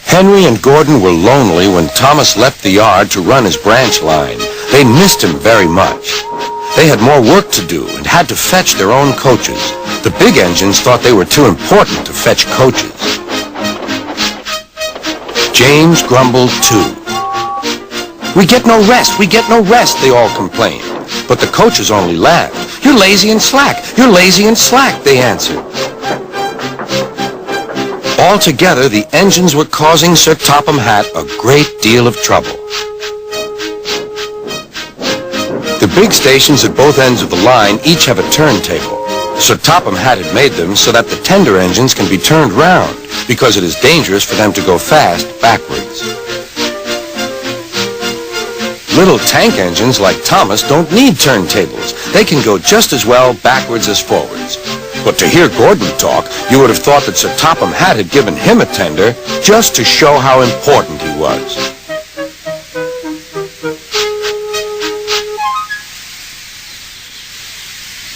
Henry and Gordon were lonely when Thomas left the yard to run his branch line. They missed him very much. They had more work to do and had to fetch their own coaches. The big engines thought they were too important to fetch coaches. James grumbled too. "We get no rest, we get no rest," they all complained. But the coaches only laughed. "You're lazy and slack, you're lazy and slack," they answered. Altogether, the engines were causing Sir Topham Hatt a great deal of trouble. The big stations at both ends of the line each have a turntable. Sir Topham Hatt had made them so that the tender engines can be turned round, because it is dangerous for them to go fast backwards. Little tank engines like Thomas don't need turntables. They can go just as well backwards as forwards. But to hear Gordon talk, you would have thought that Sir Topham Hatt had given him a tender just to show how important he was.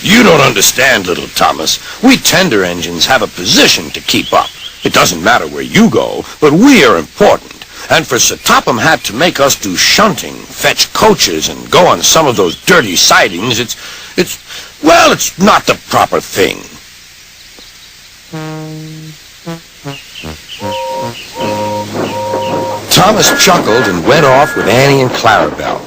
"You don't understand, little Thomas. We tender engines have a position to keep up. It doesn't matter where you go, but we are important. And for Sir Topham Hatt to make us do shunting, fetch coaches, and go on some of those dirty sidings, it's not the proper thing." Thomas chuckled and went off with Annie and Clarabelle.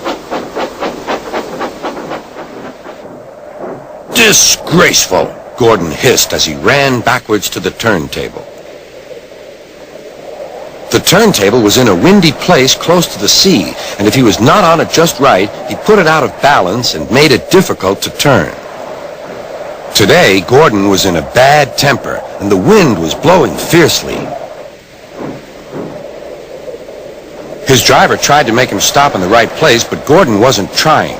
"Disgraceful," Gordon hissed as he ran backwards to the turntable. The turntable was in a windy place close to the sea, and if he was not on it just right, he put it out of balance and made it difficult to turn. Today, Gordon was in a bad temper, and the wind was blowing fiercely. His driver tried to make him stop in the right place, but Gordon wasn't trying.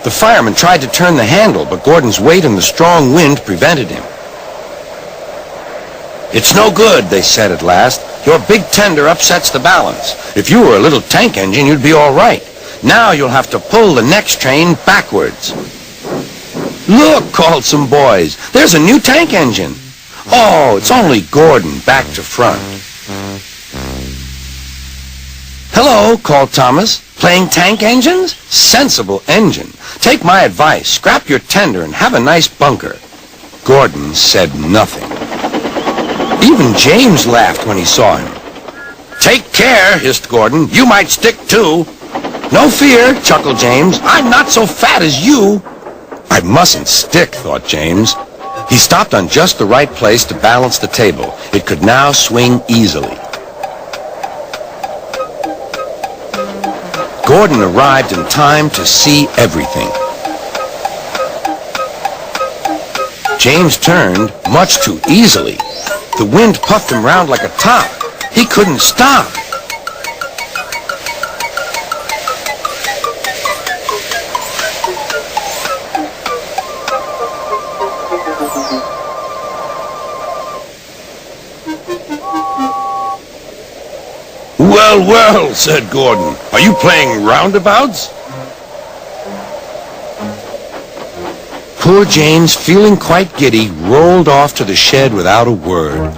The fireman tried to turn the handle, but Gordon's weight and the strong wind prevented him. "It's no good," they said at last. "Your big tender upsets the balance. If you were a little tank engine, you'd be all right. Now you'll have to pull the next train backwards." "Look," called some boys, "there's a new tank engine." "Oh, it's only Gordon back to front." "Hello," called Thomas. "Playing tank engines? Sensible engine. Take my advice. Scrap your tender and have a nice bunker." Gordon said nothing. Even James laughed when he saw him. "Take care," hissed Gordon. "You might stick too." "No fear," chuckled James. "I'm not so fat as you." "I mustn't stick," thought James. He stopped on just the right place to balance the table. It could now swing easily. Gordon arrived in time to see everything. James turned much too easily. The wind puffed him round like a top. He couldn't stop. "Well, well," said Gordon. "Are you playing roundabouts?" Poor James, feeling quite giddy, rolled off to the shed without a word.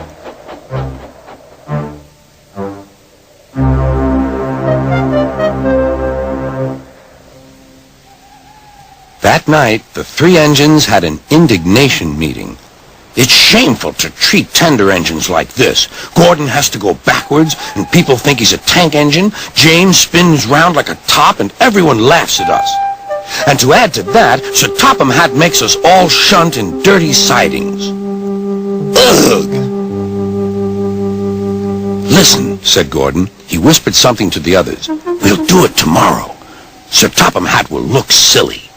That night, the three engines had an indignation meeting. "It's shameful to treat tender engines like this. Gordon has to go backwards, and people think he's a tank engine. James spins round like a top, and everyone laughs at us. And to add to that, Sir Topham Hatt makes us all shunt in dirty sidings. Ugh!" "Listen," said Gordon. He whispered something to the others. "We'll do it tomorrow. Sir Topham Hatt will look silly."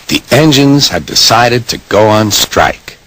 The engines had decided to go on strike.